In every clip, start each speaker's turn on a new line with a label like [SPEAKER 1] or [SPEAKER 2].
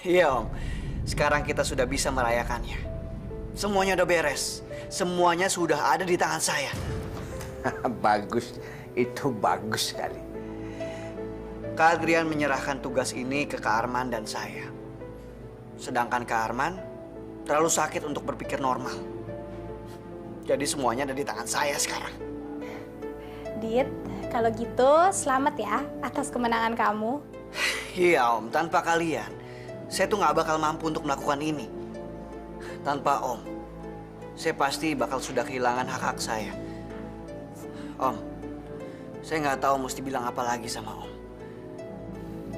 [SPEAKER 1] Iya Om, sekarang kita sudah bisa merayakannya. Semuanya udah beres, semuanya sudah ada di tangan saya.
[SPEAKER 2] Bagus, itu bagus sekali.
[SPEAKER 1] Kak Adrian menyerahkan tugas ini ke Kak Arman dan saya. Sedangkan Kak Arman terlalu sakit untuk berpikir normal. Jadi semuanya ada di tangan saya sekarang.
[SPEAKER 3] Dit, kalau gitu selamat ya atas kemenangan kamu.
[SPEAKER 1] Iya Om, tanpa kalian, saya tuh nggak bakal mampu untuk melakukan ini. Tanpa Om, saya pasti bakal sudah kehilangan hak-hak saya. Om, saya nggak tahu mesti bilang apa lagi sama Om.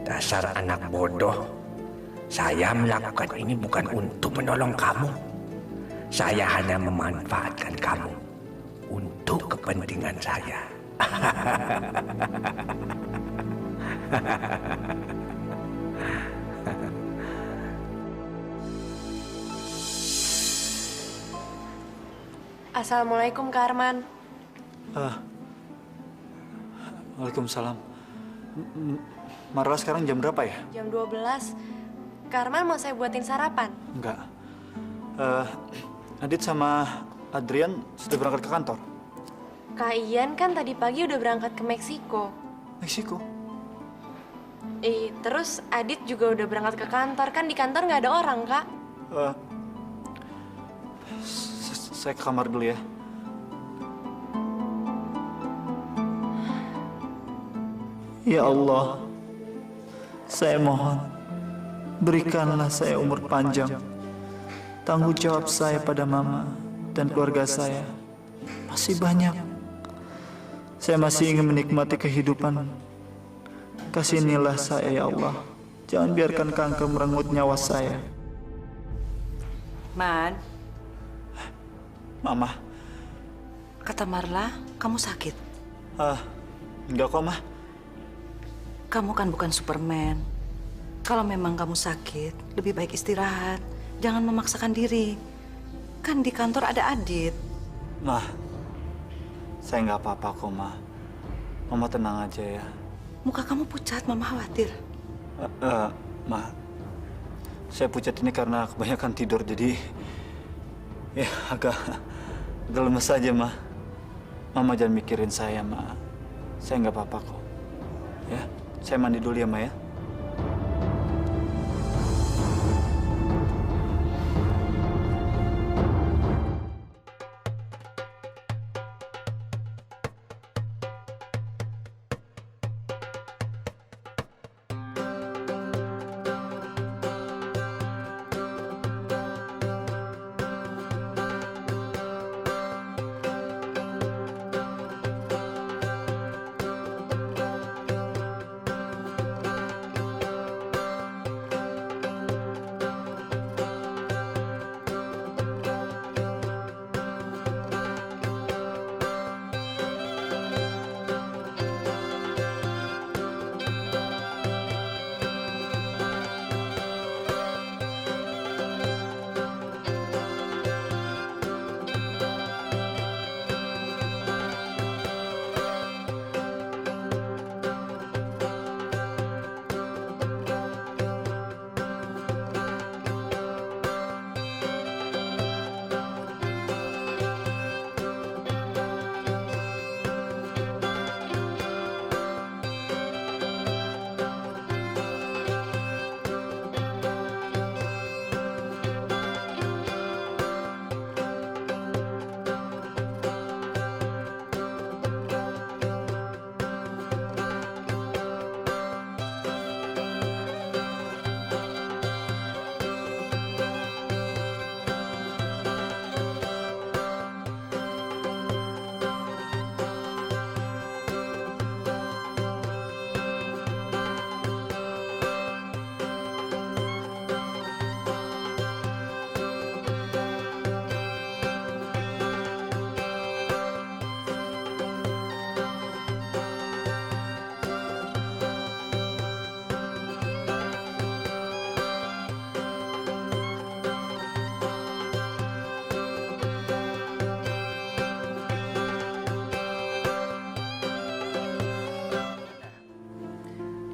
[SPEAKER 2] Dasar anak bodoh. Saya melakukan ini bukan untuk menolong kamu. Saya hanya memanfaatkan kamu untuk kepentingan saya.
[SPEAKER 4] Assalamualaikum Kak Arman.
[SPEAKER 5] Waalaikumsalam. Marla sekarang jam berapa ya?
[SPEAKER 4] Jam 12. Kak Arman mau saya buatin sarapan?
[SPEAKER 5] Enggak. Adit sama Adrian sudah berangkat ke kantor.
[SPEAKER 4] Kak Ian kan tadi pagi udah berangkat ke Meksiko.
[SPEAKER 5] Meksiko?
[SPEAKER 4] Terus Adit juga udah berangkat ke kantor. Kan di kantor nggak ada orang, Kak.
[SPEAKER 5] Saya ke kamar dulu ya. Ya Allah, saya mohon, berikanlah saya umur panjang. Tanggung jawab saya pada mama dan keluarga saya masih banyak. Saya masih ingin menikmati kehidupan. Kasihanilah saya ya Allah. Jangan biarkan kanker merenggut nyawa saya.
[SPEAKER 6] Man,
[SPEAKER 5] Mama,
[SPEAKER 6] kata Marla, kamu sakit.
[SPEAKER 5] enggak kok, Mah.
[SPEAKER 6] Kamu kan bukan Superman. Kalau memang kamu sakit, lebih baik istirahat. Jangan memaksakan diri. Kan di kantor ada Adit.
[SPEAKER 5] Mah, saya nggak apa-apa kok, Mah. Mama tenang aja ya.
[SPEAKER 6] Muka kamu pucat, Mama khawatir.
[SPEAKER 5] Mah, saya pucat ini karena kebanyakan tidur, jadi ya agak lemes aja, Mah. Mama jangan mikirin saya, Mah. Saya nggak apa-apa kok. Ya, saya mandi dulu ya, Ma ya.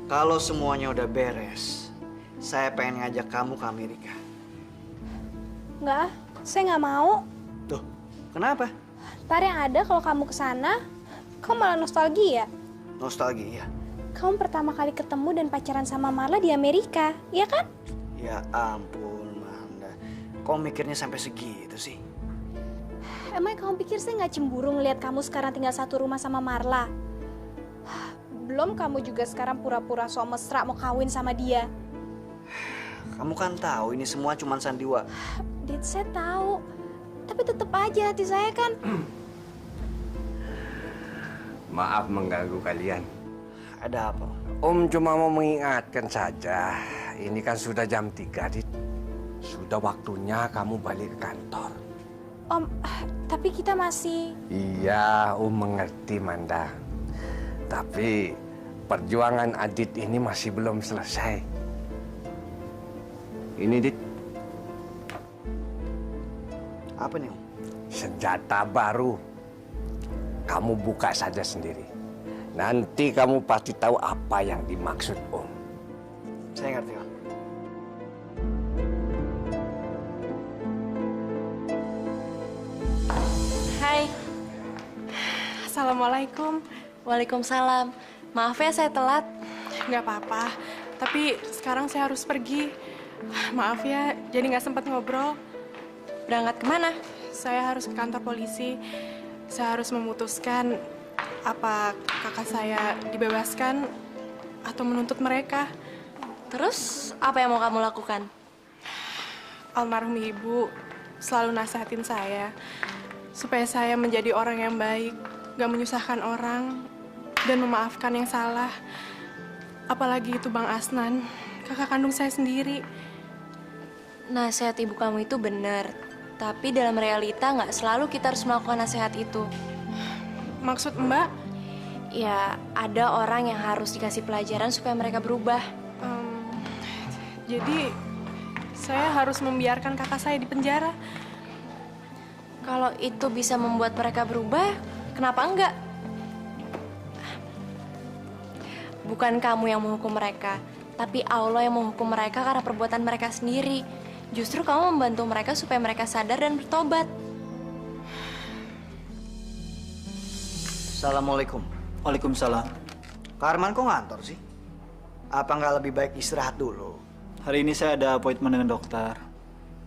[SPEAKER 1] Kalau semuanya udah beres, saya pengen ngajak kamu ke Amerika.
[SPEAKER 3] Nggak, saya nggak mau.
[SPEAKER 1] Tuh, kenapa?
[SPEAKER 3] Ntar yang ada kalau kamu ke sana, kamu malah nostalgia.
[SPEAKER 1] Nostalgia.
[SPEAKER 3] Kamu pertama kali ketemu dan pacaran sama Marla di Amerika, iya kan?
[SPEAKER 1] Ya ampun, Manda. Kok mikirnya sampai segitu sih?
[SPEAKER 3] Emang kamu pikir saya nggak cemburu ngelihat kamu sekarang tinggal satu rumah sama Marla? Belum kamu juga sekarang pura-pura so mesra mau kawin sama dia.
[SPEAKER 1] Kamu kan tahu ini semua cuma sandiwara.
[SPEAKER 3] Dit, saya tahu. Tapi tetap aja hati saya kan.
[SPEAKER 2] Maaf mengganggu kalian.
[SPEAKER 1] Ada apa?
[SPEAKER 2] Om cuma mau mengingatkan saja. Ini kan sudah jam 3, Dit. Sudah waktunya kamu balik ke kantor.
[SPEAKER 3] Om, tapi kita masih...
[SPEAKER 2] Iya, Om mengerti, Manda. Tapi perjuangan Adit ini masih belum selesai. Ini, Dit.
[SPEAKER 1] Apa nih, Om?
[SPEAKER 2] Senjata baru. Kamu buka saja sendiri. Nanti kamu pasti tahu apa yang dimaksud Om.
[SPEAKER 1] Saya ngerti, Om.
[SPEAKER 4] Hai. Assalamualaikum. Waalaikumsalam. Maaf ya saya telat.
[SPEAKER 7] Nggak apa-apa, tapi sekarang saya harus pergi. Maaf ya, jadi nggak sempat ngobrol.
[SPEAKER 4] Berangkat kemana?
[SPEAKER 7] Saya harus ke kantor polisi. Saya harus memutuskan apa kakak saya dibebaskan atau menuntut mereka.
[SPEAKER 4] Terus apa yang mau kamu lakukan?
[SPEAKER 7] Almarhum ibu selalu nasihatin saya supaya saya menjadi orang yang baik, gak menyusahkan orang, dan memaafkan yang salah. Apalagi itu Bang Asnan, kakak kandung saya sendiri.
[SPEAKER 4] Nasihat ibu kamu itu benar, tapi dalam realita nggak selalu kita harus melakukan nasihat itu.
[SPEAKER 7] Maksud Mbak?
[SPEAKER 4] Ya, ada orang yang harus dikasih pelajaran supaya mereka berubah.
[SPEAKER 7] Jadi, saya harus membiarkan kakak saya di penjara.
[SPEAKER 4] Kalau itu bisa membuat mereka berubah, kenapa enggak? Bukan kamu yang menghukum mereka, tapi Allah yang menghukum mereka karena perbuatan mereka sendiri. Justru kamu membantu mereka supaya mereka sadar dan bertobat.
[SPEAKER 1] Assalamualaikum.
[SPEAKER 5] Waalaikumsalam.
[SPEAKER 1] Kak Arman kok ngantor sih? Apa nggak lebih baik istirahat dulu?
[SPEAKER 5] Hari ini saya ada appointment dengan dokter.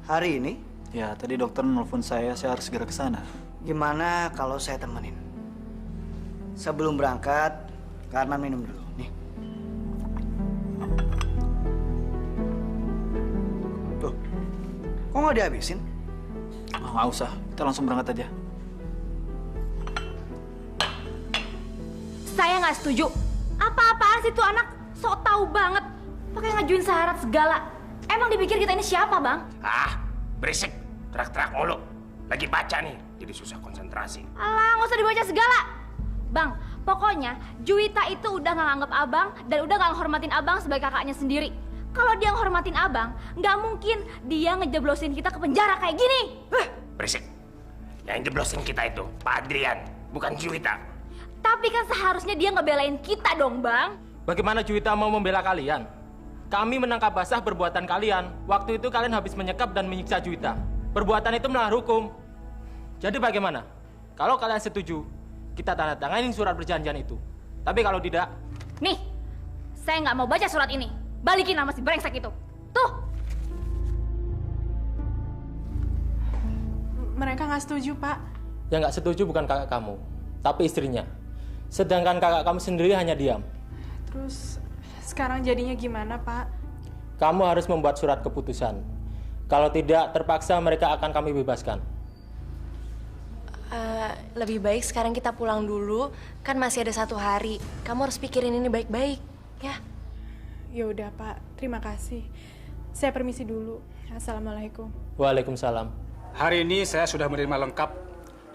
[SPEAKER 1] Hari ini,
[SPEAKER 5] Ya, tadi dokter nelfon saya harus segera ke sana.
[SPEAKER 1] gimana kalau saya temenin? Sebelum berangkat, Kak Arman minum dulu. Nih. Tuh, kok nggak dihabisin?
[SPEAKER 5] Oh, nggak usah, kita langsung berangkat aja.
[SPEAKER 8] Saya nggak setuju. Apa-apaan sih tuh anak? Sok tahu banget. Pakai ngajuin syarat segala. Emang dipikir kita ini siapa, Bang?
[SPEAKER 2] Ah, berisik. Terak-terak mulu. Lagi baca nih, jadi susah konsentrasi.
[SPEAKER 8] Alah, nggak usah dibaca segala. Bang, pokoknya Juwita itu udah nggak nganggap abang dan udah nggak nghormatin abang sebagai kakaknya sendiri. Kalau dia nghormatin abang, nggak mungkin dia ngejeblosin kita ke penjara kayak gini.
[SPEAKER 2] Berisik. Yang jeblosin kita itu Pak Adrian, bukan Juwita.
[SPEAKER 8] Tapi kan seharusnya dia ngebelain kita dong, Bang.
[SPEAKER 9] Bagaimana Juwita mau membela kalian? Kami menangkap basah perbuatan kalian. Waktu itu kalian habis menyekap dan menyiksa Juwita. Perbuatan itu melanggar hukum. Jadi bagaimana? Kalau kalian setuju, kita tanda tanganin surat perjanjian itu. Tapi kalau tidak,
[SPEAKER 8] Nih, saya nggak mau baca surat ini. Balikin sama si brengsek itu. Tuh,
[SPEAKER 7] Mereka nggak setuju, Pak.
[SPEAKER 9] yang nggak setuju bukan kakak kamu, tapi istrinya. Sedangkan kakak kamu sendiri hanya diam.
[SPEAKER 7] Terus, sekarang jadinya gimana, Pak?
[SPEAKER 9] Kamu harus membuat surat keputusan. Kalau tidak, terpaksa mereka akan kami bebaskan.
[SPEAKER 4] Lebih baik sekarang kita pulang dulu, kan masih ada 1 hari. Kamu harus pikirin ini baik-baik, ya.
[SPEAKER 7] Ya udah, Pak. Terima kasih. Saya permisi dulu. Assalamualaikum.
[SPEAKER 9] Waalaikumsalam.
[SPEAKER 10] Hari ini saya sudah menerima lengkap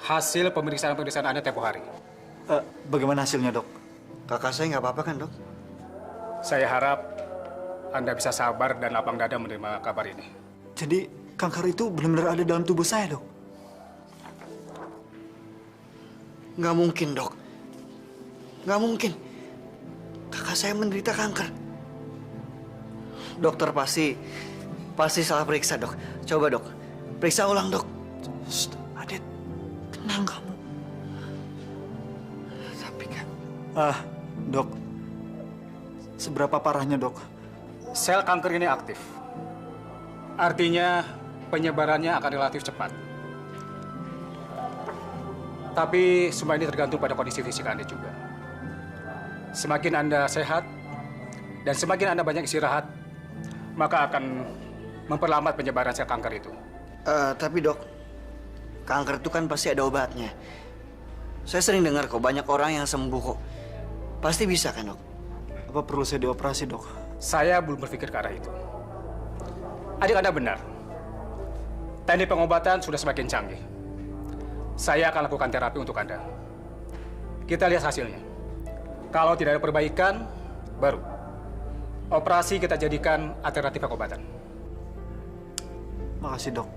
[SPEAKER 10] hasil pemeriksaan Anda tempo hari.
[SPEAKER 5] Bagaimana hasilnya, dok?
[SPEAKER 1] Kakak saya nggak apa-apa kan, Dok?
[SPEAKER 10] Saya harap Anda bisa sabar dan lapang dada menerima kabar ini.
[SPEAKER 5] Jadi, kanker itu benar-benar ada dalam tubuh saya, dok?
[SPEAKER 1] Nggak mungkin, Dok. Nggak mungkin. Kakak saya menderita kanker. Dokter pasti salah periksa, Dok. Coba, Dok. Periksa ulang, Dok.
[SPEAKER 5] Shh, Adit, tenang kamu.
[SPEAKER 1] Tapi kan...
[SPEAKER 5] Dok. Seberapa parahnya, Dok?
[SPEAKER 10] Sel kanker ini aktif. Artinya penyebarannya akan relatif cepat. Tapi semua ini tergantung pada kondisi fisik Anda juga. Semakin Anda sehat dan semakin Anda banyak istirahat, maka akan memperlambat penyebaran sel kanker itu.
[SPEAKER 1] Tapi Dok, kanker itu kan pasti ada obatnya. Saya sering dengar kok banyak orang yang sembuh kok. Pasti bisa kan, Dok?
[SPEAKER 5] Apa perlu saya dioperasi, Dok?
[SPEAKER 10] Saya belum berpikir ke arah itu. Adik Anda benar. Teknik pengobatan sudah semakin canggih. Saya akan lakukan terapi untuk Anda. Kita lihat hasilnya. Kalau tidak ada perbaikan, baru operasi kita jadikan alternatif pengobatan.
[SPEAKER 5] Makasih, Dok.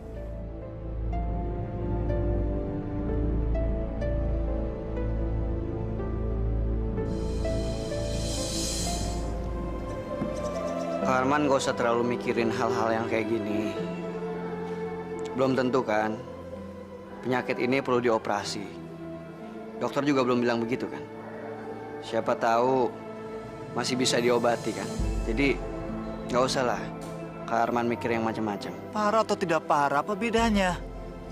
[SPEAKER 1] Kak Arman gak usah terlalu mikirin hal-hal yang kayak gini. Belum tentu kan, penyakit ini perlu dioperasi. Dokter juga belum bilang begitu kan. Siapa tahu masih bisa diobati kan. Jadi gak usah lah Kak Arman mikir yang macam-macam.
[SPEAKER 5] Parah atau tidak parah, apa bedanya?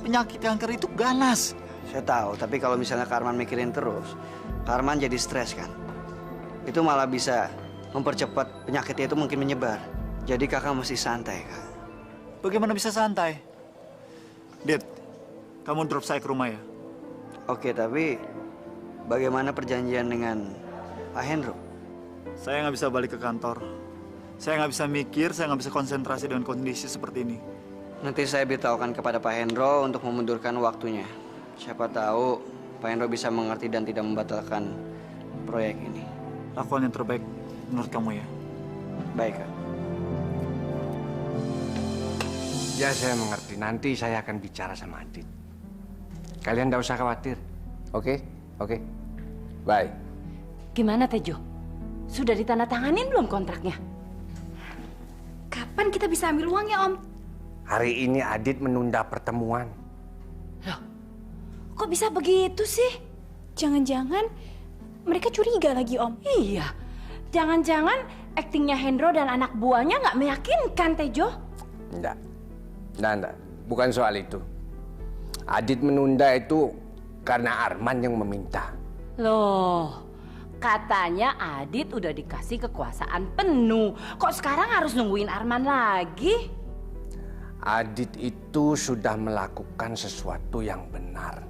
[SPEAKER 5] Penyakit kanker itu ganas.
[SPEAKER 1] Saya tahu, tapi kalau misalnya Kak Arman mikirin terus, Kak Arman jadi stres kan. Itu malah bisa mempercepat penyakitnya itu mungkin menyebar. Jadi kakak mesti santai, Kak.
[SPEAKER 5] Bagaimana bisa santai? Dit, kamu drop saya ke rumah ya?
[SPEAKER 1] Oke, tapi bagaimana perjanjian dengan Pak Hendro?
[SPEAKER 5] Saya nggak bisa balik ke kantor. Saya nggak bisa mikir, saya nggak bisa konsentrasi dengan kondisi seperti ini.
[SPEAKER 1] Nanti saya beritahukan kepada Pak Hendro untuk memundurkan waktunya. Siapa tahu Pak Hendro bisa mengerti dan tidak membatalkan proyek ini.
[SPEAKER 5] Lakukan yang terbaik menurut kamu ya.
[SPEAKER 1] Baik, Kak.
[SPEAKER 2] Ya, saya mengerti. Nanti saya akan bicara sama Adit. Kalian tidak usah khawatir. Oke? Oke. Bye.
[SPEAKER 11] Gimana, Tejo? Sudah ditandatanganin belum kontraknya?
[SPEAKER 3] Kapan kita bisa ambil uang ya, Om?
[SPEAKER 2] Hari ini Adit menunda pertemuan.
[SPEAKER 11] Loh, kok bisa begitu sih?
[SPEAKER 3] Jangan-jangan mereka curiga lagi, Om.
[SPEAKER 11] Iya, jangan-jangan aktingnya Hendro dan anak buahnya nggak meyakinkan, Tejo.
[SPEAKER 2] Enggak. Enggak. Bukan soal itu. Adit menunda itu karena Arman yang meminta.
[SPEAKER 11] Loh, katanya Adit udah dikasih kekuasaan penuh. Kok sekarang harus nungguin Arman lagi?
[SPEAKER 2] Adit itu sudah melakukan sesuatu yang benar.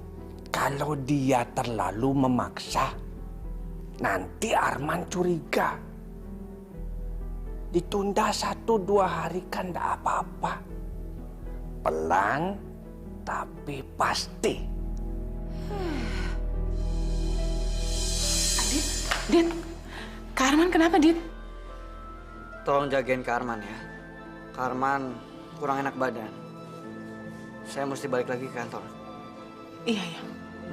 [SPEAKER 2] Kalau dia terlalu memaksa, nanti Arman curiga. Ditunda 1-2 hari kan enggak apa-apa. Pelan, tapi pasti.
[SPEAKER 7] Dit, Kak Arman kenapa, Dit?
[SPEAKER 1] Tolong jagain Kak Arman ya. Kak Arman kurang enak badan. Saya mesti balik lagi ke kantor.
[SPEAKER 7] Iya, iya.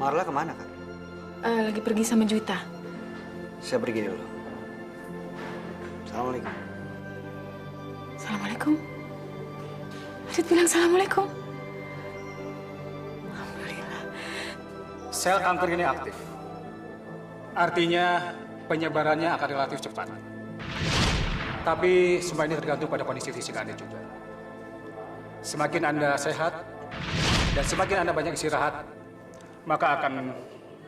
[SPEAKER 1] Marla kemana, Kak?
[SPEAKER 7] Lagi pergi sama Juwita.
[SPEAKER 1] Saya pergi dulu. Assalamualaikum.
[SPEAKER 7] Assalamualaikum. Adit bilang assalamualaikum. Alhamdulillah.
[SPEAKER 10] Sel kanker ini aktif. Artinya penyebarannya akan relatif cepat. Tapi semua ini tergantung pada kondisi fisik Anda juga. Semakin Anda sehat dan semakin Anda banyak istirahat, maka akan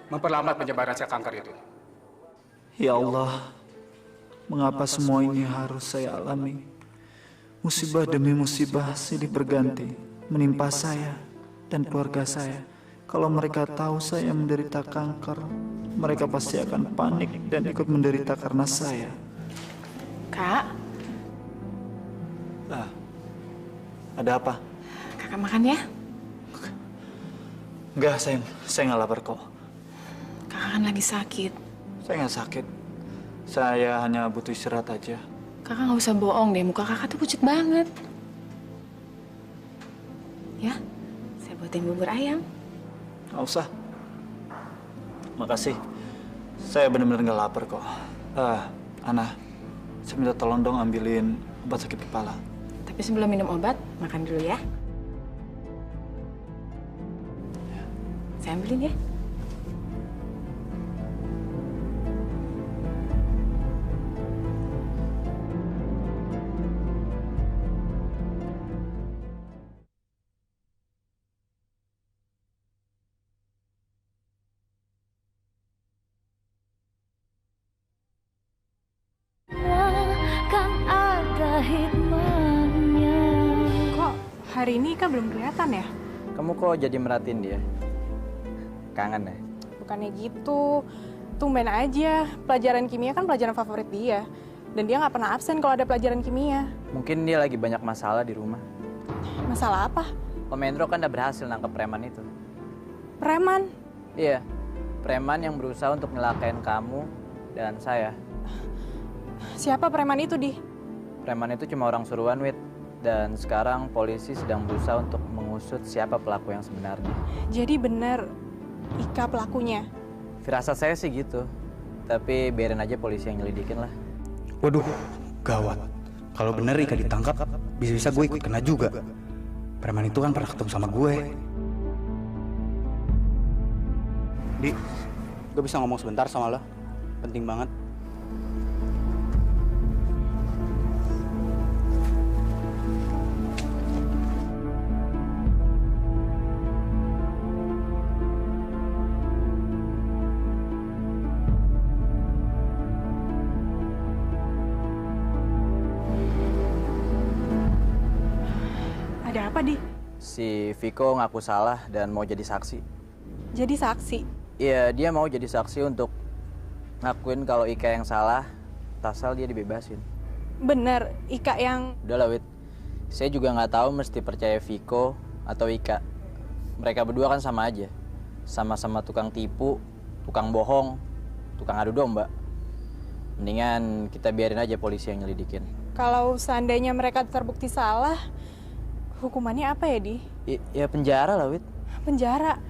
[SPEAKER 10] memperlambat penyebaran sel kanker itu.
[SPEAKER 5] Ya Allah, mengapa semua ini harus saya alami? Musibah demi musibah silih berganti menimpa saya dan keluarga saya. Kalau mereka tahu saya menderita kanker, mereka pasti akan panik dan ikut menderita karena saya.
[SPEAKER 7] Kak,
[SPEAKER 5] Ada apa?
[SPEAKER 7] kakak makan ya?
[SPEAKER 5] Enggak, saya nggak lapar kok.
[SPEAKER 7] Kakak kan lagi sakit.
[SPEAKER 5] Saya nggak sakit. Saya hanya butuh istirahat aja.
[SPEAKER 7] Kakak nggak usah bohong deh, muka kakak tuh pucat banget. Ya, saya buatin bubur ayam.
[SPEAKER 5] Nggak usah. Makasih. Saya benar-benar nggak lapar kok. Ana, saya minta tolong dong ambilin obat sakit kepala.
[SPEAKER 7] Tapi sebelum minum obat, makan dulu ya. Saya ambilin ya.
[SPEAKER 8] Kan ada hikmahnya.
[SPEAKER 7] Kok hari ini Ika belum kelihatan ya?
[SPEAKER 12] Kamu kok jadi merhatiin dia? Kangen ya?
[SPEAKER 7] Bukannya gitu. Tumben aja. Pelajaran kimia kan pelajaran favorit dia. Dan dia nggak pernah absen kalau ada pelajaran kimia.
[SPEAKER 12] Mungkin dia lagi banyak masalah di rumah.
[SPEAKER 7] Masalah apa?
[SPEAKER 12] Om Hendro kan udah berhasil nangkep preman itu.
[SPEAKER 7] Preman?
[SPEAKER 12] Iya, preman yang berusaha untuk nyelakain kamu dan saya.
[SPEAKER 7] Siapa preman itu, Di?
[SPEAKER 12] Preman itu cuma orang suruhan, Wit. Dan sekarang polisi sedang berusaha untuk mengusut siapa pelaku yang sebenarnya.
[SPEAKER 7] Jadi bener Ika pelakunya?
[SPEAKER 12] Firasat saya sih gitu. Tapi biarin aja polisi yang nyelidikin lah.
[SPEAKER 13] Waduh, gawat. Kalau bener Ika ditangkap, bisa-bisa gue ikut kena juga. Preman itu kan pernah ketemu sama gue. Di, gue bisa ngomong sebentar sama lo? Penting banget.
[SPEAKER 7] Ada apa, Di?
[SPEAKER 12] Si Viko ngaku salah dan mau jadi saksi.
[SPEAKER 7] Jadi saksi?
[SPEAKER 12] Iya, dia mau jadi saksi untuk ngakuin kalau Ika yang salah, asal dia dibebasin.
[SPEAKER 7] Bener, Ika yang...
[SPEAKER 12] Udah lah, Wit. Saya juga nggak tahu mesti percaya Viko atau Ika. Mereka berdua kan sama aja. Sama-sama tukang tipu, tukang bohong, tukang adu domba. Mendingan kita biarin aja polisi yang nyelidikin.
[SPEAKER 7] Kalau seandainya mereka terbukti salah, hukumannya apa ya, Di?
[SPEAKER 12] Ya penjara lah, Wit.
[SPEAKER 7] Penjara?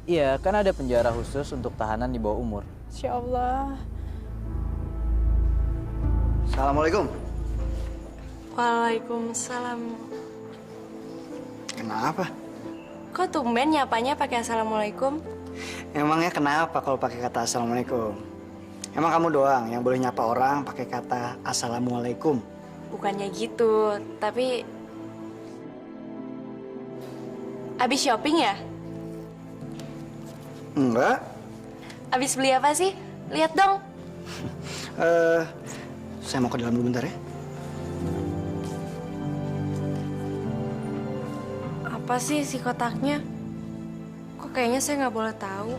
[SPEAKER 12] Iya, kan ada penjara khusus untuk tahanan di bawah umur.
[SPEAKER 7] Insya Allah.
[SPEAKER 1] Assalamualaikum.
[SPEAKER 4] Waalaikumsalam.
[SPEAKER 1] Kenapa?
[SPEAKER 4] Kok tumben nyapanya pakai assalamualaikum?
[SPEAKER 1] Emangnya kenapa kalau pakai kata assalamualaikum? Emang kamu doang yang boleh nyapa orang pakai kata assalamualaikum?
[SPEAKER 4] Bukannya gitu, tapi... Abis shopping ya?
[SPEAKER 1] Enggak.
[SPEAKER 4] Abis beli apa sih? Lihat dong.
[SPEAKER 1] Saya mau ke dalam dulu bentar ya.
[SPEAKER 4] Apa sih si kotaknya? Kok kayaknya saya nggak boleh tahu.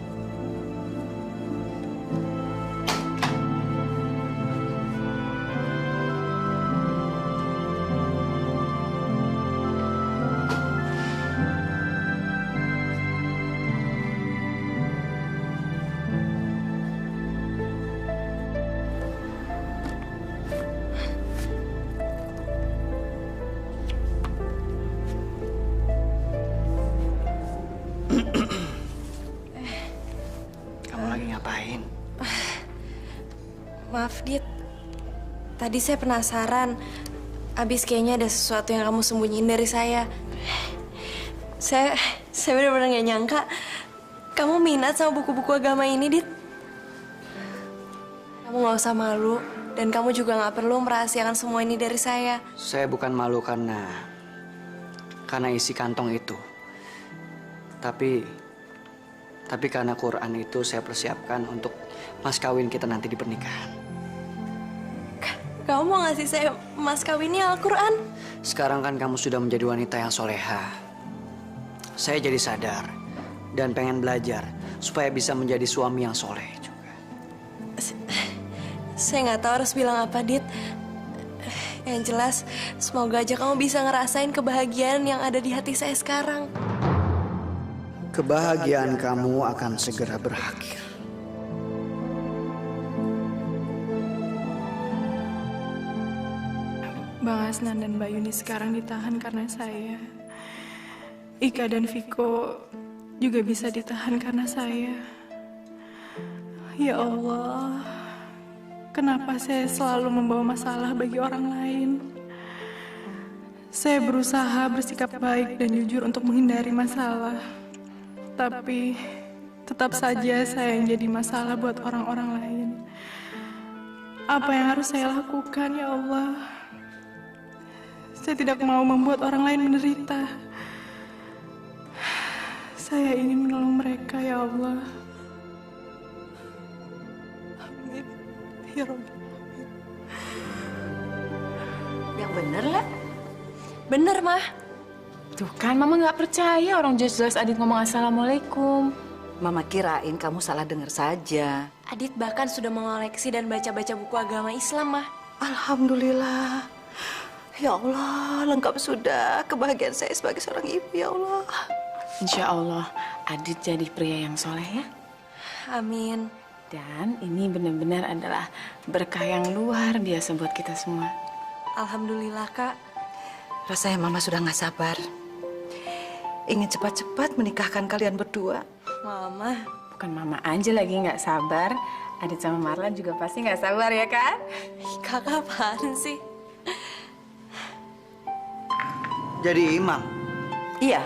[SPEAKER 1] Kamu lagi ngapain?
[SPEAKER 4] Maaf, Dit. Tadi saya penasaran. Abis kayaknya ada sesuatu yang kamu sembunyiin dari saya. Saya benar-benar nggak nyangka kamu minat sama buku-buku agama ini, Dit. Kamu nggak usah malu, dan kamu juga nggak perlu merahasiakan semua ini dari saya.
[SPEAKER 1] Saya bukan malu karena isi kantong itu. Tapi karena Quran itu saya persiapkan untuk mas kawin kita nanti di pernikahan.
[SPEAKER 4] Kamu mau ngasih saya mas kawinnya Al-Quran?
[SPEAKER 1] Sekarang kan kamu sudah menjadi wanita yang soleha. Saya jadi sadar dan pengen belajar supaya bisa menjadi suami yang soleh juga.
[SPEAKER 4] Saya nggak tahu harus bilang apa, Dit. Yang jelas, semoga aja kamu bisa ngerasain kebahagiaan yang ada di hati saya sekarang.
[SPEAKER 1] Kebahagiaan kamu akan segera berakhir.
[SPEAKER 7] Bang Asnan dan Mbak Yuni sekarang ditahan karena saya. Ika dan Viko juga bisa ditahan karena saya. Ya Allah, kenapa saya selalu membawa masalah bagi orang lain? Saya berusaha bersikap baik dan jujur untuk menghindari masalah. Tapi tetap saja saya yang jadi masalah buat orang-orang lain. Apa yang harus saya lakukan, ya Allah? Saya tidak mau membuat orang lain menderita. Saya ingin menolong mereka, ya Allah. Amin. Ya Rabbi.
[SPEAKER 6] Yang bener lah.
[SPEAKER 4] Bener, Mah.
[SPEAKER 14] Tuh kan, Mama nggak percaya orang jelas-jelas Adit ngomong Assalamualaikum.
[SPEAKER 6] Mama kirain kamu salah dengar saja.
[SPEAKER 4] Adit bahkan sudah mengoleksi dan baca-baca buku agama Islam, Mah.
[SPEAKER 6] Alhamdulillah. Ya Allah, lengkap sudah kebahagiaan saya sebagai seorang ibu, ya Allah.
[SPEAKER 14] Insya Allah, Adit jadi pria yang soleh ya.
[SPEAKER 4] Amin.
[SPEAKER 14] Dan ini benar-benar adalah berkah yang luar biasa buat kita semua.
[SPEAKER 4] Alhamdulillah, Kak.
[SPEAKER 6] Rasanya Mama sudah nggak sabar. Ingin cepat-cepat menikahkan kalian berdua.
[SPEAKER 4] Mama.
[SPEAKER 14] Bukan Mama aja lagi nggak sabar. Adit sama Marlan juga pasti nggak sabar ya kan?
[SPEAKER 4] Kakak apaan sih?
[SPEAKER 1] Jadi imam?
[SPEAKER 6] Iya.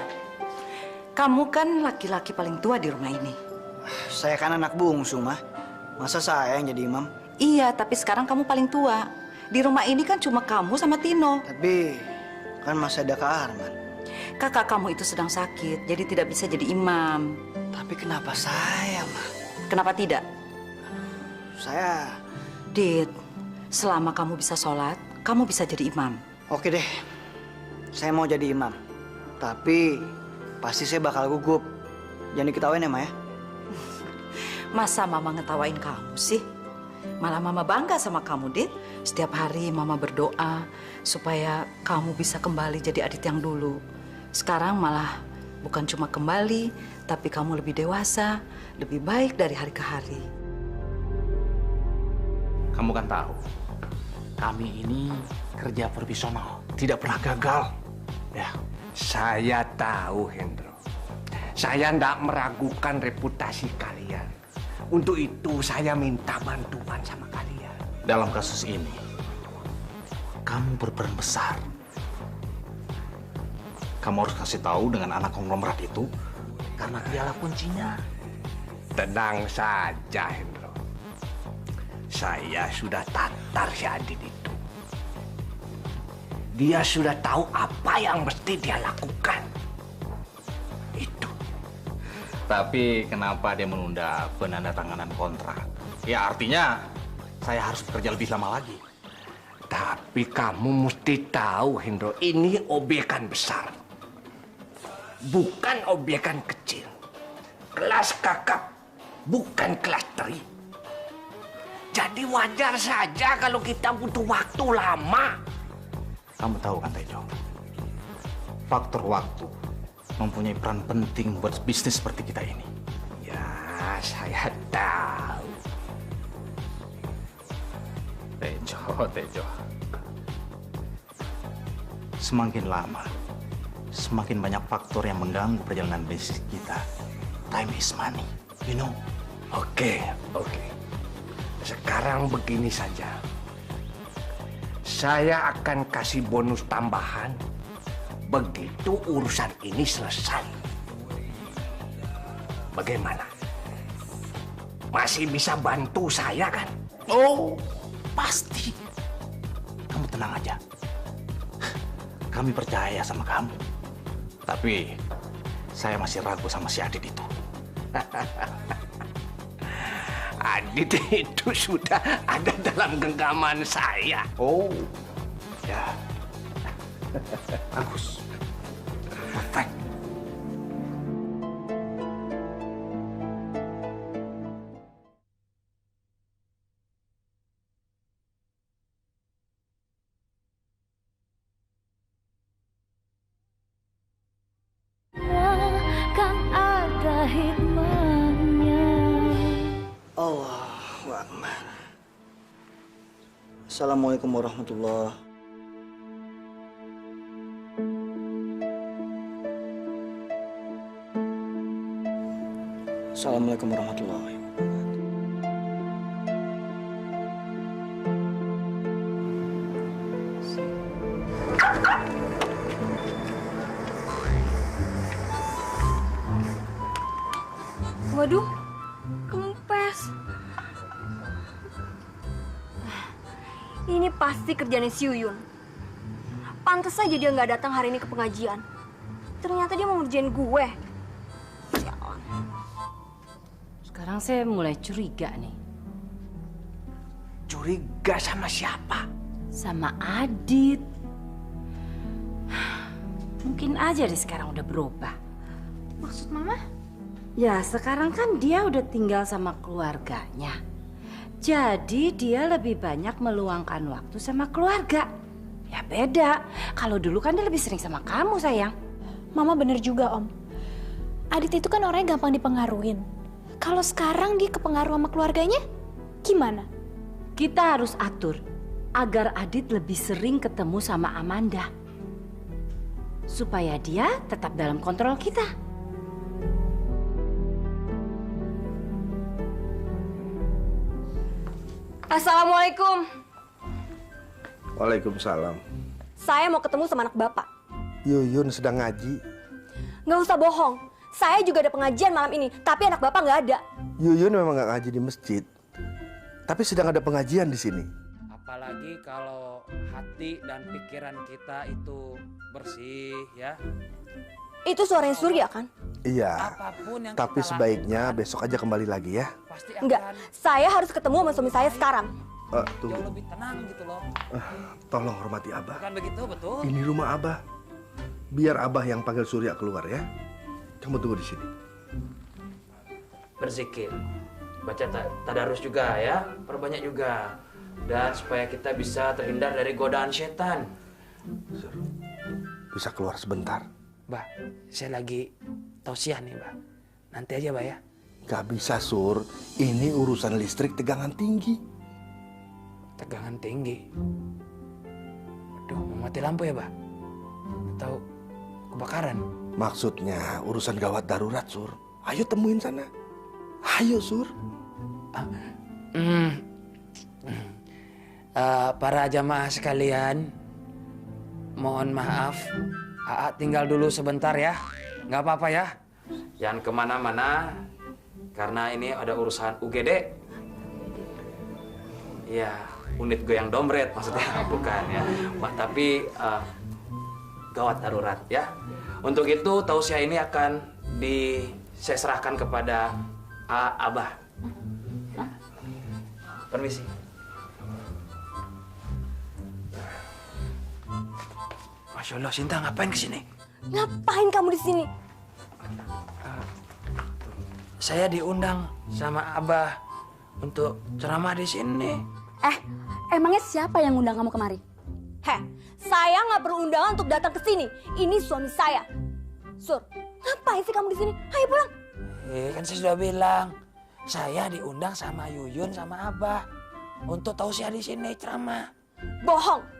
[SPEAKER 6] Kamu kan laki-laki paling tua di rumah ini.
[SPEAKER 1] Saya kan anak bungsu, Mah. Masa saya yang jadi imam?
[SPEAKER 6] Iya, tapi sekarang kamu paling tua. Di rumah ini kan cuma kamu sama Tino.
[SPEAKER 1] Tapi kan masih ada Kak Arman.
[SPEAKER 6] Kakak kamu itu sedang sakit, jadi tidak bisa jadi imam.
[SPEAKER 1] Tapi kenapa saya, Mah?
[SPEAKER 6] Kenapa tidak?
[SPEAKER 1] Saya...
[SPEAKER 6] Dit, selama kamu bisa sholat, kamu bisa jadi imam.
[SPEAKER 1] Oke deh, saya mau jadi imam. Tapi pasti saya bakal gugup. Jangan diketawain ya, Ma ya?
[SPEAKER 6] Masa Mama ngetawain kamu sih? Malah Mama bangga sama kamu, Dit. Setiap hari Mama berdoa supaya kamu bisa kembali jadi Adit yang dulu. Sekarang malah bukan cuma kembali, tapi kamu lebih dewasa, lebih baik dari hari ke hari.
[SPEAKER 15] Kamu kan tahu, kami ini kerja profesional, tidak pernah gagal. Ya,
[SPEAKER 2] saya tahu, Hendro. Saya tidak meragukan reputasi kalian. Untuk itu saya minta bantuan sama kalian.
[SPEAKER 15] Dalam kasus ini, kamu berperan besar. Kamu harus kasih tahu dengan anak konglomerat itu, karena dialah kuncinya.
[SPEAKER 2] Tenang saja, Hendro. Saya sudah tatar si Adit itu. Dia sudah tahu apa yang mesti dia lakukan. Itu.
[SPEAKER 15] Tapi kenapa dia menunda penandatanganan kontrak? Ya artinya saya harus bekerja lebih lama lagi.
[SPEAKER 2] Tapi kamu mesti tahu, Hendro, ini obyekan besar. Bukan obyekan kecil. Kelas kakap, bukan kelas teri. Jadi wajar saja kalau kita butuh waktu lama.
[SPEAKER 15] Kamu tahu kan, Tejo? Faktor waktu mempunyai peran penting buat bisnis seperti kita ini.
[SPEAKER 2] Ya, saya tahu.
[SPEAKER 15] Tejo. Semakin lama, semakin banyak faktor yang mengganggu perjalanan bisnis kita. Time is money, you know?
[SPEAKER 2] Oke. Sekarang begini saja. Saya akan kasih bonus tambahan begitu urusan ini selesai. Bagaimana? Masih bisa bantu saya kan?
[SPEAKER 15] Oh, pasti. Kamu tenang aja. Kami percaya sama kamu. Tapi saya masih ragu sama si Adit itu.
[SPEAKER 2] Adit itu sudah ada dalam genggaman saya.
[SPEAKER 15] Oh, ya. Bagus. Perfect.
[SPEAKER 8] Kan ada hikmahnya.
[SPEAKER 1] Allahu Akbar. Assalamualaikum warahmatullahi. Assalamualaikum warahmatullahi.
[SPEAKER 3] Waduh, kempes. Ini pasti kerjaan si Yuyun. Pantes aja dia nggak datang hari ini ke pengajian. Ternyata dia mau ngerjain gue. Sialan.
[SPEAKER 11] Sekarang saya mulai curiga nih.
[SPEAKER 2] Curiga sama siapa?
[SPEAKER 11] Sama Adit. Mungkin aja deh sekarang udah berubah.
[SPEAKER 3] Maksud Mama?
[SPEAKER 11] Ya sekarang kan dia udah tinggal sama keluarganya. Jadi dia lebih banyak meluangkan waktu sama keluarga. Ya beda. Kalau dulu kan dia lebih sering sama kamu sayang.
[SPEAKER 3] Mama bener juga Om. Adit itu kan orangnya gampang dipengaruhin. Kalau sekarang dia kepengaruh sama keluarganya, gimana?
[SPEAKER 11] Kita harus atur agar Adit lebih sering ketemu sama Amanda. Supaya dia tetap dalam kontrol kita.
[SPEAKER 3] Assalamualaikum.
[SPEAKER 16] Waalaikumsalam.
[SPEAKER 3] Saya mau ketemu sama anak Bapak.
[SPEAKER 16] Yuyun sedang ngaji.
[SPEAKER 3] Nggak usah bohong. Saya juga ada pengajian malam ini, tapi anak Bapak nggak ada.
[SPEAKER 16] Yuyun memang nggak ngaji di masjid, tapi sedang ada pengajian di sini.
[SPEAKER 17] Apalagi kalau hati dan pikiran kita itu bersih ya.
[SPEAKER 3] Itu suaranya Surya kan?
[SPEAKER 16] Iya. Tapi sebaiknya besok aja kembali lagi ya.
[SPEAKER 3] Enggak, saya harus ketemu sama suami saya sekarang.
[SPEAKER 16] Tunggu.
[SPEAKER 17] Jauh lebih tenang gitu loh.
[SPEAKER 16] Tolong hormati Abah.
[SPEAKER 17] Bukan begitu, betul?
[SPEAKER 16] Ini rumah Abah. Biar Abah yang panggil Surya keluar ya. Kamu tunggu di sini.
[SPEAKER 17] Berzikir, baca tadarus juga ya, perbanyak juga. Dan supaya kita bisa terhindar dari godaan setan.
[SPEAKER 16] Bisa keluar sebentar.
[SPEAKER 17] Bah, saya lagi tausiah nih, Bah. Nanti aja, Bah ya.
[SPEAKER 16] Gak bisa, Sur. Ini urusan listrik tegangan tinggi.
[SPEAKER 17] Tegangan tinggi? Waduh, mau mati lampu ya, Bah? Atau kebakaran?
[SPEAKER 16] Maksudnya urusan gawat darurat, Sur. Ayo temuin sana. Ayo, Sur.
[SPEAKER 17] Para jamaah sekalian, mohon maaf. Aa tinggal dulu sebentar ya. Nggak apa-apa ya. Jangan kemana-mana. Karena ini ada urusan UGD. Ya, unit goyang dompet maksudnya. Bukan ya. Tapi gawat darurat ya. Untuk itu tausiah ini akan saya serahkan kepada Abah. Permisi. Masya Allah, Sinta ngapain kesini?
[SPEAKER 3] Ngapain kamu di sini?
[SPEAKER 17] Saya diundang sama Abah untuk ceramah di sini.
[SPEAKER 3] Emangnya siapa yang ngundang kamu kemari? Saya nggak berundangan untuk datang ke sini. Ini suami saya. Sur, ngapain sih kamu di sini? Ayo pulang.
[SPEAKER 17] Kan saya sudah bilang, saya diundang sama Yuyun sama Abah untuk tausiah di sini ceramah.
[SPEAKER 3] Bohong.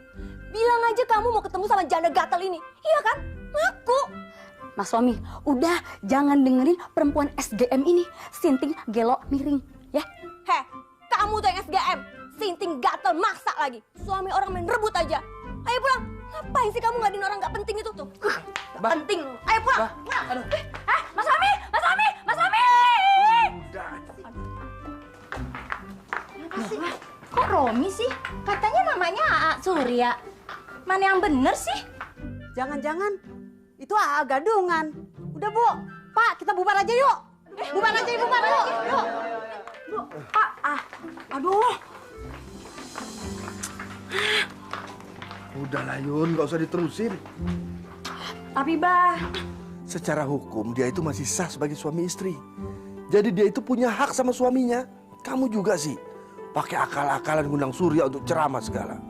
[SPEAKER 3] Bilang aja kamu mau ketemu sama janda gatel ini. Iya kan? Ngaku. Mas suami, udah jangan dengerin perempuan SGM ini. Sinting gelok miring, ya? Kamu tuh yang SGM. Sinting gatel maksa lagi. Suami orang main rebut aja. Ayo pulang. Ngapain sih kamu ngadain orang gak penting itu tuh? Gak penting. Ayo pulang. Aduh. Mas suami, Mas suami, Mas suami.
[SPEAKER 8] Apa sih? Kok Romi sih? Katanya namanya Aa Surya. Mana yang bener sih?
[SPEAKER 18] Jangan-jangan itu Aa gadungan. Udah Bu, Pak kita bubar aja yuk. Bubar aja Ibu, bubar yuk. Bu, Pak, aduh.
[SPEAKER 16] Udahlah Yun, gak usah diterusin.
[SPEAKER 3] Tapi Bah,
[SPEAKER 16] Secara hukum dia itu masih sah sebagai suami istri. Jadi dia itu punya hak sama suaminya. Kamu juga sih. Pakai akal-akalan ngundang Surya untuk ceramah segala.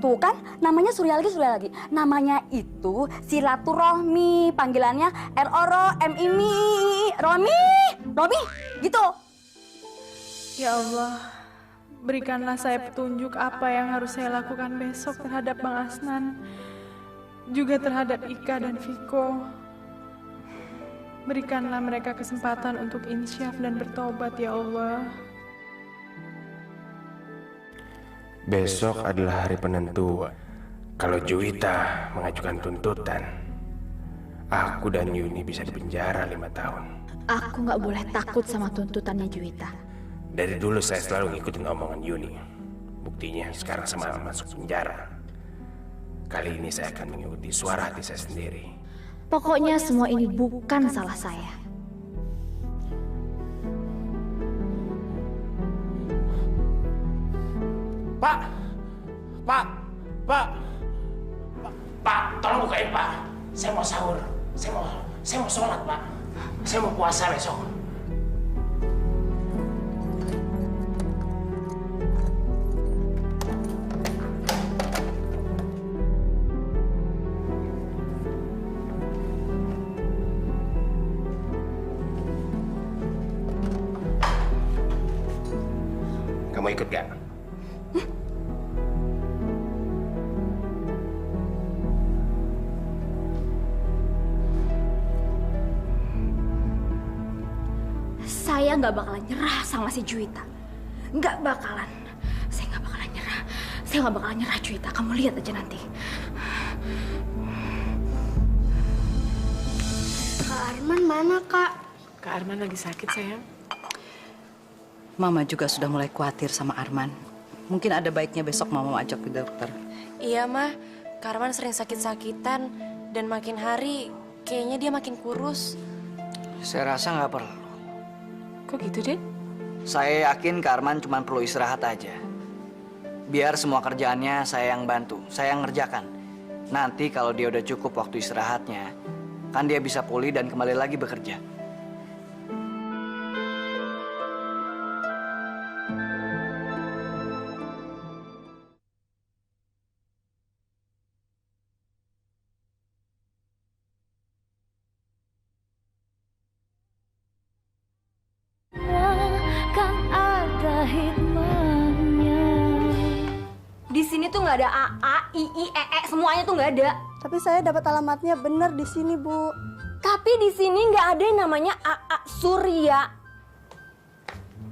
[SPEAKER 3] tuh kan namanya Surya lagi. Namanya itu silaturahmi, panggilannya R.O.R.O. M.I.M.I. Romi, gitu.
[SPEAKER 7] Ya Allah, berikanlah saya petunjuk apa yang harus saya lakukan besok terhadap Bang Asnan, juga terhadap Ika dan Viko. Berikanlah mereka kesempatan untuk insyaf dan bertobat, ya Allah.
[SPEAKER 2] Besok adalah hari penentu. Kalau Juwita mengajukan tuntutan, aku dan Yuni bisa dipenjara 5 tahun.
[SPEAKER 8] Aku nggak boleh takut sama tuntutannya Juwita.
[SPEAKER 19] Dari dulu saya selalu ngikutin omongan Yuni. Buktinya sekarang sama masuk penjara. Kali ini saya akan mengikuti suara hati saya sendiri.
[SPEAKER 8] Pokoknya semua ini bukan salah saya.
[SPEAKER 19] Pak! Pak! Pak! Pak, tolong bukain, Pak. Saya mau sahur. Saya mau sholat, Pak. Saya mau puasa besok. Kamu ikut gak?
[SPEAKER 8] Saya nggak bakalan nyerah sama si Juwita. Nggak bakalan. Saya nggak bakalan nyerah. Saya nggak bakalan nyerah, Juwita. Kamu lihat aja nanti.
[SPEAKER 3] Kak Arman mana, Kak?
[SPEAKER 14] Kak Arman lagi sakit, sayang.
[SPEAKER 6] Mama juga sudah mulai khawatir sama Arman. Mungkin ada baiknya besok Mama ajak ke dokter.
[SPEAKER 4] Iya, Mah. Kak Arman sering sakit-sakitan dan makin hari kayaknya dia makin kurus.
[SPEAKER 1] Saya rasa nggak perlu.
[SPEAKER 14] Kok gitu, Den?
[SPEAKER 1] Saya yakin Kak Arman cuma perlu istirahat aja. Biar semua kerjaannya saya yang bantu, saya yang ngerjakan. Nanti kalau dia udah cukup waktu istirahatnya, kan dia bisa pulih dan kembali lagi bekerja.
[SPEAKER 8] Kan ada hikmahnya.
[SPEAKER 3] Di sini tuh nggak ada AA, II, EE, semuanya tuh nggak ada.
[SPEAKER 18] Tapi saya dapat alamatnya bener di sini, Bu.
[SPEAKER 3] Tapi di sini nggak ada yang namanya AA Surya.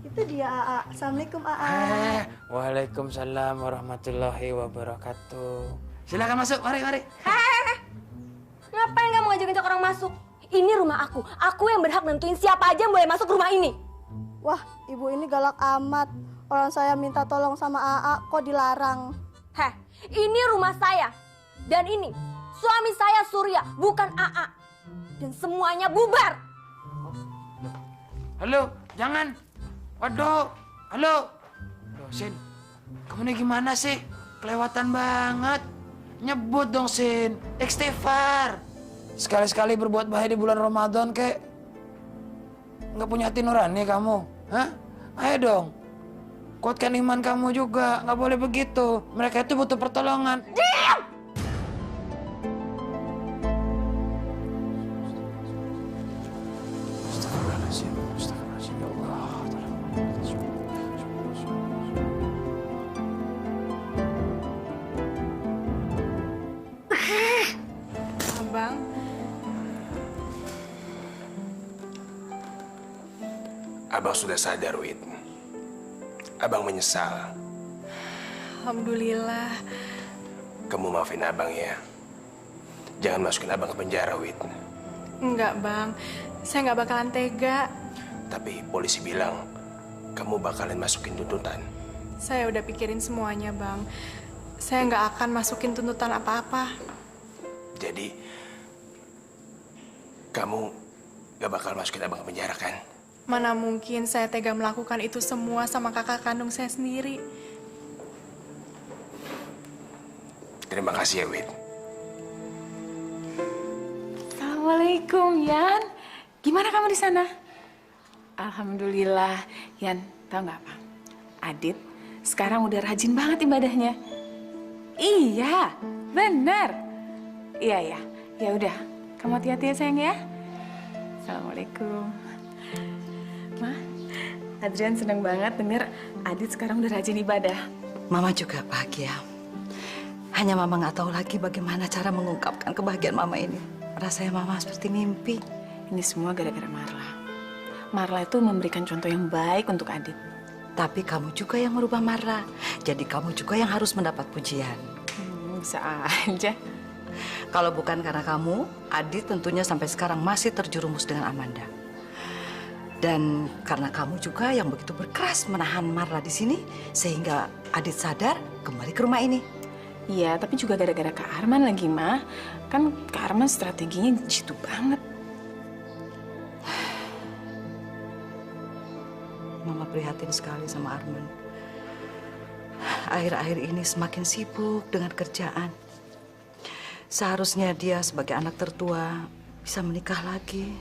[SPEAKER 18] Itu dia AA. Assalamualaikum AA.
[SPEAKER 17] Waalaikumsalam warahmatullahi wabarakatuh.
[SPEAKER 3] Silakan masuk, mari. Ngapain kamu ngajak-ngajak orang masuk? Ini rumah aku. Aku yang berhak nentuin siapa aja yang boleh masuk rumah ini.
[SPEAKER 18] Wah, ibu ini galak amat. Orang saya minta tolong sama AA, kok dilarang?
[SPEAKER 3] Heh, ini rumah saya. Dan ini suami saya Surya, bukan AA. Dan semuanya bubar.
[SPEAKER 17] Halo, jangan. Waduh, halo. Loh, Sin, kamu ini gimana sih? Kelewatan banget. Nyebut dong, Sin. Istighfar. Sekali-sekali berbuat bahaya di bulan Ramadan, kek. Nggak punya hati nurani kamu? Hah? Ayo dong. Kuatkan iman kamu juga. Nggak boleh begitu. Mereka itu butuh pertolongan.
[SPEAKER 3] Diam!
[SPEAKER 17] Astagfirullahaladzim. Astagfirullahaladzim. Ya Allah.
[SPEAKER 7] Abang,
[SPEAKER 19] Abang sudah sadar, Wid. Abang menyesal.
[SPEAKER 7] alhamdulillah.
[SPEAKER 19] Kamu maafin Abang ya. Jangan masukin Abang ke penjara, Wid.
[SPEAKER 7] Enggak, Bang. Saya nggak bakalan tega.
[SPEAKER 19] Tapi polisi bilang, kamu bakalan masukin tuntutan.
[SPEAKER 7] Saya udah pikirin semuanya, Bang. Saya nggak akan masukin tuntutan apa-apa.
[SPEAKER 19] Jadi, kamu gak bakal masukin Abang ke penjara, kan?
[SPEAKER 7] Mana mungkin saya tega melakukan itu semua sama kakak kandung saya sendiri.
[SPEAKER 19] Terima kasih ya, Wid.
[SPEAKER 14] Assalamualaikum, Yan. Gimana kamu di sana? Alhamdulillah, Yan. Tahu nggak apa? Adit sekarang udah rajin banget ibadahnya. Iya, benar. Iya ya. Ya udah, kamu hati-hati ya sayang ya. Assalamualaikum. Ma, Adrian seneng banget denger Adit sekarang udah rajin ibadah.
[SPEAKER 6] Mama juga bahagia. Hanya Mama nggak tahu lagi bagaimana cara mengungkapkan kebahagiaan Mama ini. Rasanya Mama seperti mimpi.
[SPEAKER 14] Ini semua gara-gara Marla. Marla itu memberikan contoh yang baik untuk Adit.
[SPEAKER 6] Tapi kamu juga yang merubah Marla. Jadi kamu juga yang harus mendapat pujian.
[SPEAKER 14] Bisa aja.
[SPEAKER 6] Kalau bukan karena kamu, Adit tentunya sampai sekarang masih terjerumus dengan Amanda. Dan karena kamu juga yang begitu berkeras menahan Marla di sini, sehingga Adit sadar kembali ke rumah ini.
[SPEAKER 14] Iya, tapi juga gara-gara Kak Arman lagi, Ma. Kan Kak Arman strateginya jitu banget.
[SPEAKER 6] Mama prihatin sekali sama Arman. Akhir-akhir ini semakin sibuk dengan kerjaan. Seharusnya dia sebagai anak tertua bisa menikah lagi.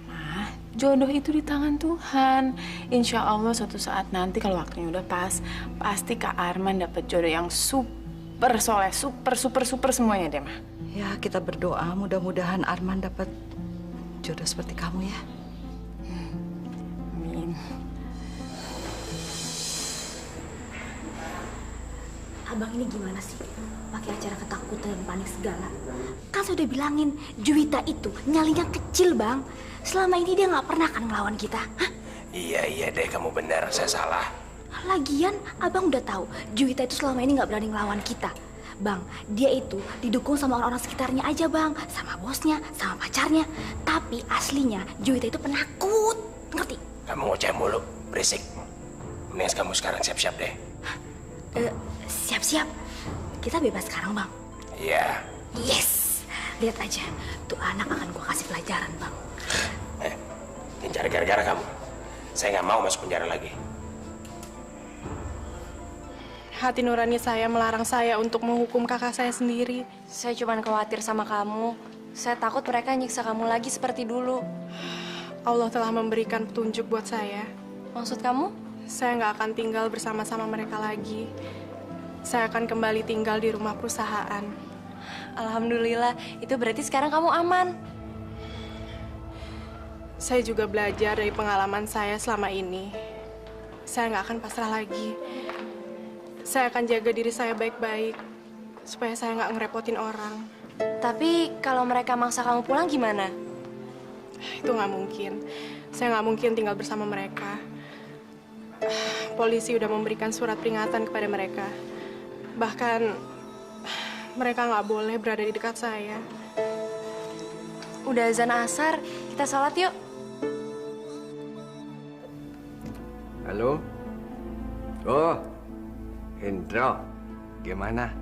[SPEAKER 14] Ma, jodoh itu di tangan Tuhan. Insya Allah suatu saat nanti kalau waktunya udah pas, pasti Kak Arman dapat jodoh yang super soleh, super semuanya deh, Ma.
[SPEAKER 6] Ya, kita berdoa mudah-mudahan Arman dapat jodoh seperti kamu ya.
[SPEAKER 14] Amin.
[SPEAKER 8] Abang ini gimana sih? Pakai acara ketakutan dan panik segala. Kan sudah bilangin, Juwita itu nyalinya kecil, Bang. Selama ini dia nggak pernah kan ngelawan kita. Hah?
[SPEAKER 19] Iya deh, kamu benar, saya salah.
[SPEAKER 8] Lagian, Abang udah tahu Juwita itu selama ini nggak berani ngelawan kita. Bang, dia itu didukung sama orang-orang sekitarnya aja, Bang. Sama bosnya, sama pacarnya. Tapi aslinya Juwita itu penakut. Ngerti?
[SPEAKER 19] Kamu ngoceh mulu, berisik. Mending kamu sekarang siap-siap deh.
[SPEAKER 8] Siap-siap. Kita bebas sekarang, Bang.
[SPEAKER 19] Iya.
[SPEAKER 8] Yes. Lihat aja, tuh anak akan gua kasih pelajaran, Bang.
[SPEAKER 19] Jangan gara-gara kamu. Saya nggak mau masuk penjara lagi.
[SPEAKER 7] Hati nurani saya melarang saya untuk menghukum kakak saya sendiri.
[SPEAKER 4] Saya cuma khawatir sama kamu. Saya takut mereka nyiksa kamu lagi seperti dulu.
[SPEAKER 7] Allah telah memberikan petunjuk buat saya.
[SPEAKER 4] Maksud kamu?
[SPEAKER 7] Saya nggak akan tinggal bersama-sama mereka lagi. Saya akan kembali tinggal di rumah perusahaan.
[SPEAKER 4] Alhamdulillah, itu berarti sekarang kamu aman.
[SPEAKER 7] Saya juga belajar dari pengalaman saya selama ini. Saya nggak akan pasrah lagi. Saya akan jaga diri saya baik-baik, supaya saya nggak ngerepotin orang.
[SPEAKER 4] Tapi kalau mereka maksa kamu pulang gimana?
[SPEAKER 7] Itu nggak mungkin. Saya nggak mungkin tinggal bersama mereka. Polisi udah memberikan surat peringatan kepada mereka. Bahkan mereka nggak boleh berada di dekat saya.
[SPEAKER 4] Udah azan asar, kita sholat yuk.
[SPEAKER 2] Halo? Oh, Hendro, gimana?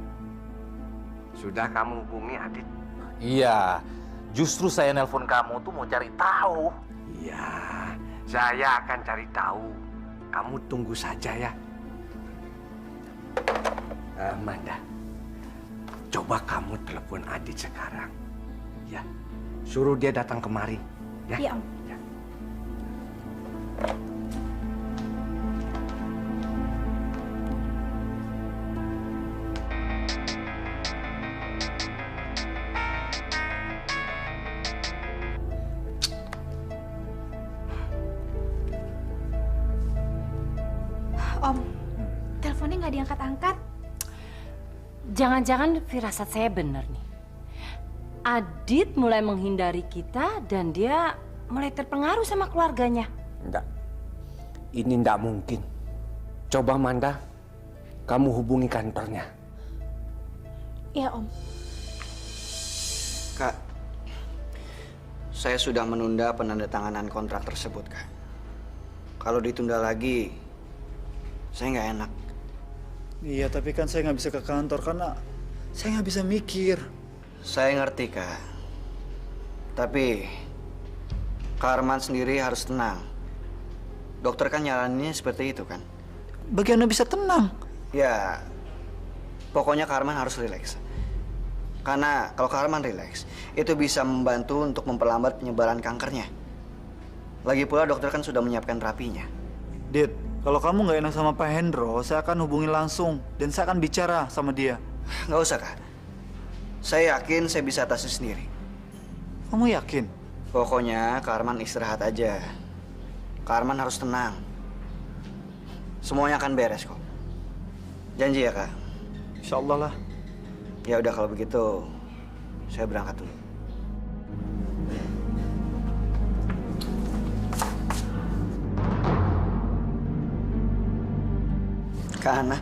[SPEAKER 2] Sudah kamu hubungi Adit?
[SPEAKER 15] Iya, justru saya nelpon kamu tuh mau cari tahu.
[SPEAKER 2] Iya, saya akan cari tahu. Kamu tunggu saja ya. Amanda, coba kamu telepon Adit sekarang. Ya, suruh dia datang kemari. Ya.
[SPEAKER 8] Iya, Om.
[SPEAKER 2] Ya.
[SPEAKER 8] Om, teleponnya nggak diangkat-angkat.
[SPEAKER 11] Jangan-jangan firasat saya benar nih. Adit mulai menghindari kita dan dia mulai terpengaruh sama keluarganya.
[SPEAKER 2] Enggak. Ini enggak mungkin. Coba Manda, kamu hubungi kantornya.
[SPEAKER 8] Iya, Om.
[SPEAKER 1] Kak, saya sudah menunda penandatanganan kontrak tersebut, Kak. Kalau ditunda lagi, saya nggak enak.
[SPEAKER 5] Iya, tapi kan saya nggak bisa ke kantor karena saya nggak bisa mikir.
[SPEAKER 1] Saya ngerti, Kak. Tapi Kak Arman sendiri harus tenang. Dokter kan nyaraninnya seperti itu, kan?
[SPEAKER 5] Bagaimana bisa tenang?
[SPEAKER 1] Ya, pokoknya Kak Arman harus rileks. Karena kalau Kak Arman rileks, itu bisa membantu untuk memperlambat penyebaran kankernya. Lagi pula dokter kan sudah menyiapkan terapinya.
[SPEAKER 5] Dit, kalau kamu nggak enak sama Pak Hendro, saya akan hubungi langsung dan saya akan bicara sama dia.
[SPEAKER 1] Nggak usah, Kak. Saya yakin saya bisa atasi sendiri.
[SPEAKER 5] Kamu yakin?
[SPEAKER 1] Pokoknya Kak Arman istirahat aja. Kak Arman harus tenang. Semuanya akan beres kok. Janji ya, Kak?
[SPEAKER 5] Insya Allah lah.
[SPEAKER 1] Ya udah kalau begitu, saya berangkat dulu. Kak Ana,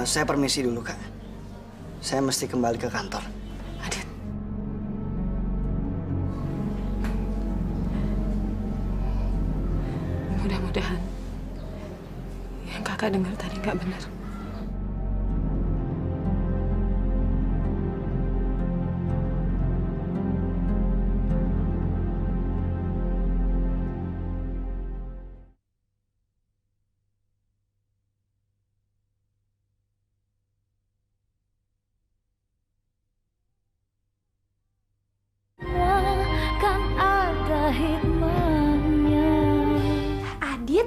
[SPEAKER 1] saya permisi dulu, Kak. Saya mesti kembali ke kantor.
[SPEAKER 14] Adit.
[SPEAKER 1] Kak,
[SPEAKER 14] Mudah-mudahan yang kakak dengar tadi nggak benar.
[SPEAKER 8] Kan ada hikmahnya. Adit,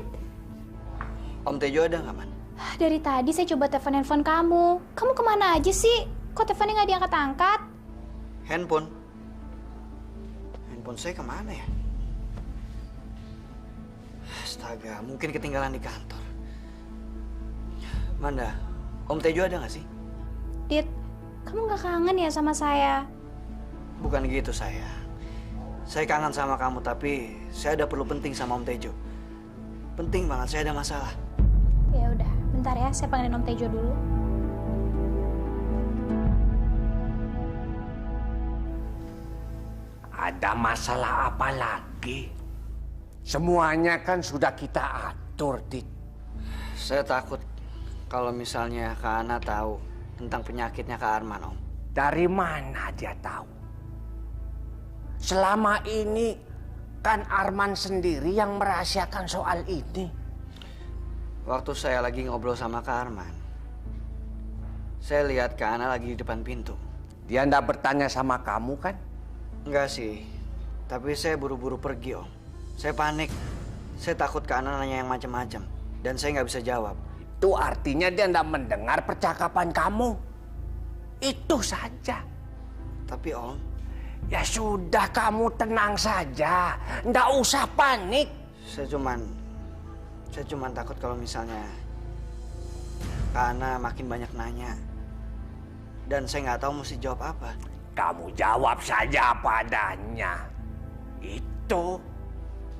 [SPEAKER 1] Om Tejo ada nggak, Man?
[SPEAKER 8] dari tadi saya coba telepon handphone kamu. Kamu kemana aja sih? Kok teleponnya nggak diangkat-angkat?
[SPEAKER 1] Handphone saya kemana ya? Astaga, mungkin ketinggalan di kantor. Manda, Om Tejo ada nggak sih?
[SPEAKER 8] Dit, kamu nggak kangen ya sama saya?
[SPEAKER 1] Bukan gitu saya. Saya kangen sama kamu, tapi saya ada perlu penting sama Om Tejo. Penting banget, saya ada masalah.
[SPEAKER 8] Ya udah, bentar ya, saya panggilin Om Tejo dulu.
[SPEAKER 2] Ada masalah apa lagi? Semuanya kan sudah kita atur, Dit.
[SPEAKER 1] Saya takut kalau misalnya Kak Ana tahu tentang penyakitnya Kak Arman, Om.
[SPEAKER 2] Dari mana dia tahu? Selama ini kan Arman sendiri yang merahasiakan soal ini.
[SPEAKER 1] Waktu saya lagi ngobrol sama Kak Arman, saya lihat Kak Ana lagi di depan pintu.
[SPEAKER 2] Dia ndak bertanya sama kamu kan?
[SPEAKER 1] Enggak sih, tapi saya buru-buru pergi, Om. Saya panik. Saya takut Kak Ana nanya yang macam-macam, dan saya nggak bisa jawab.
[SPEAKER 2] Itu artinya dia ndak mendengar percakapan kamu. Itu saja.
[SPEAKER 1] Tapi Om,
[SPEAKER 2] ya sudah, kamu tenang saja. Ndak usah panik.
[SPEAKER 1] Saya cuman takut kalau misalnya Kak Ana makin banyak nanya, dan saya nggak tahu mesti jawab apa.
[SPEAKER 2] Kamu jawab saja apa adanya. Itu.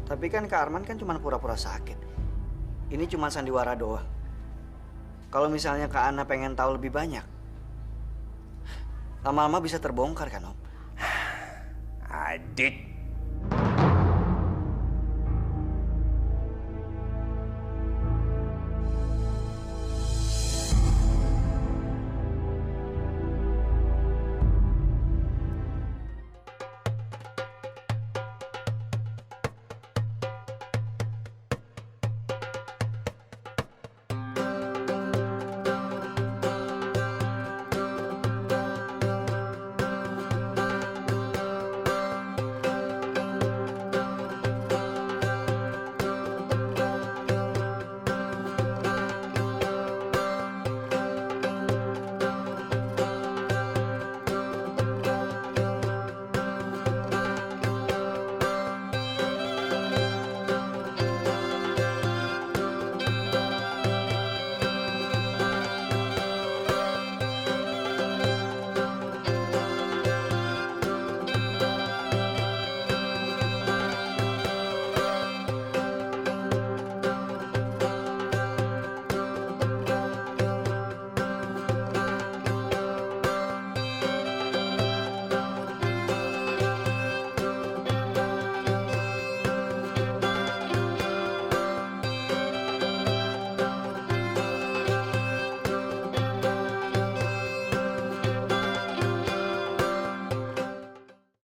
[SPEAKER 1] Tapi kan Kak Arman kan cuma pura-pura sakit. Ini cuma sandiwara doang. Kalau misalnya Kak Ana pengen tahu lebih banyak, lama-lama bisa terbongkar kan, Om?
[SPEAKER 2] Adit,